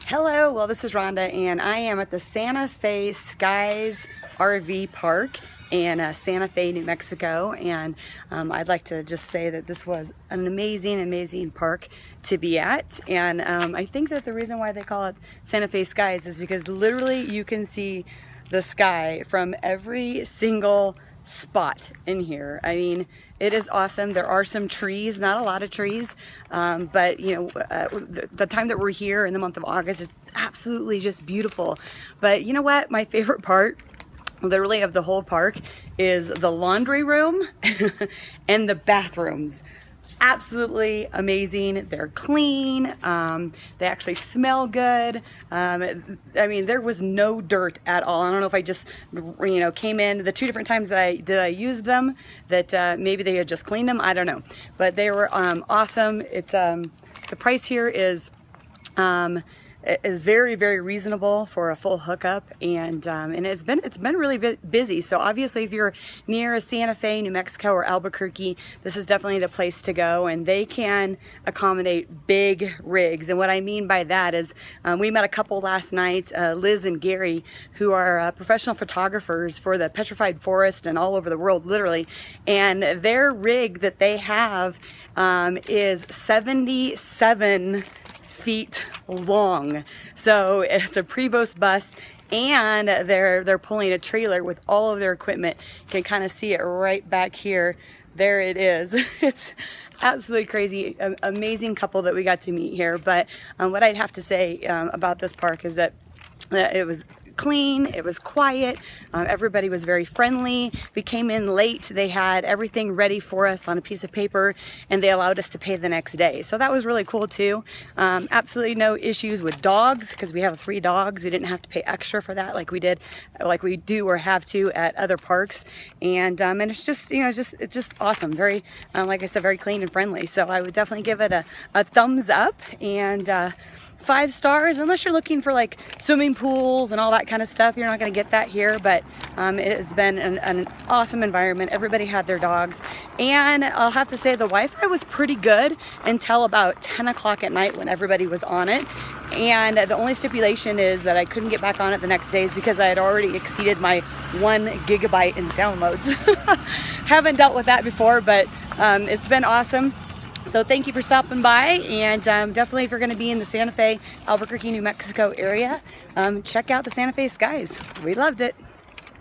Hello, well this is Rhonda and I am at the Santa Fe Skies RV Park in Santa Fe, New Mexico, and I'd like to just say that this was an amazing park to be at. And I think that the reason why they call it Santa Fe Skies is because literally you can see the sky from every single spot in here. I mean, it is awesome. There are some trees, not a lot of trees, but you know, the time that we're here in the month of August is absolutely just beautiful. But you know what? My favorite part, literally, of the whole park is the laundry room and the bathrooms. Absolutely amazing. They're clean. They actually smell good. I mean, there was no dirt at all. I don't know if I just, you know, came in the two different times that I used them, that maybe they had just cleaned them. I don't know, but they were awesome. It's the price here is very reasonable for a full hookup, and it's been really busy. So obviously, if you're near Santa Fe, New Mexico, or Albuquerque, this is definitely the place to go. And they can accommodate big rigs. And what I mean by that is, we met a couple last night, Liz and Gary, who are professional photographers for the Petrified Forest and all over the world, literally. And their rig that they have is 77 feet long. So it's a Prevost bus, and they're pulling a trailer with all of their equipment. You can kind of see it right back here. There it is. It's absolutely crazy. Amazing couple that we got to meet here. But what I'd have to say about this park is that it was clean, it was quiet, everybody was very friendly. We came in late, they had everything ready for us on a piece of paper, and they allowed us to pay the next day. So that was really cool too. Absolutely no issues with dogs, because we have 3 dogs. We didn't have to pay extra for that like we do or have to at other parks. And it's just, you know, it's just awesome. Very, like I said, very clean and friendly. So I would definitely give it a thumbs up, and 5 stars. Unless you're looking for like swimming pools and all that kind of stuff, you're not going to get that here. But it has been an awesome environment. Everybody had their dogs, and I'll have to say the Wi-Fi was pretty good until about 10 o'clock at night when everybody was on it. And the only stipulation is that I couldn't get back on it the next days because I had already exceeded my 1 gigabyte in downloads. Haven't dealt with that before, but it's been awesome. So thank you for stopping by, and definitely if you're going to be in the Santa Fe, Albuquerque, New Mexico area, check out the Santa Fe Skies. We loved it.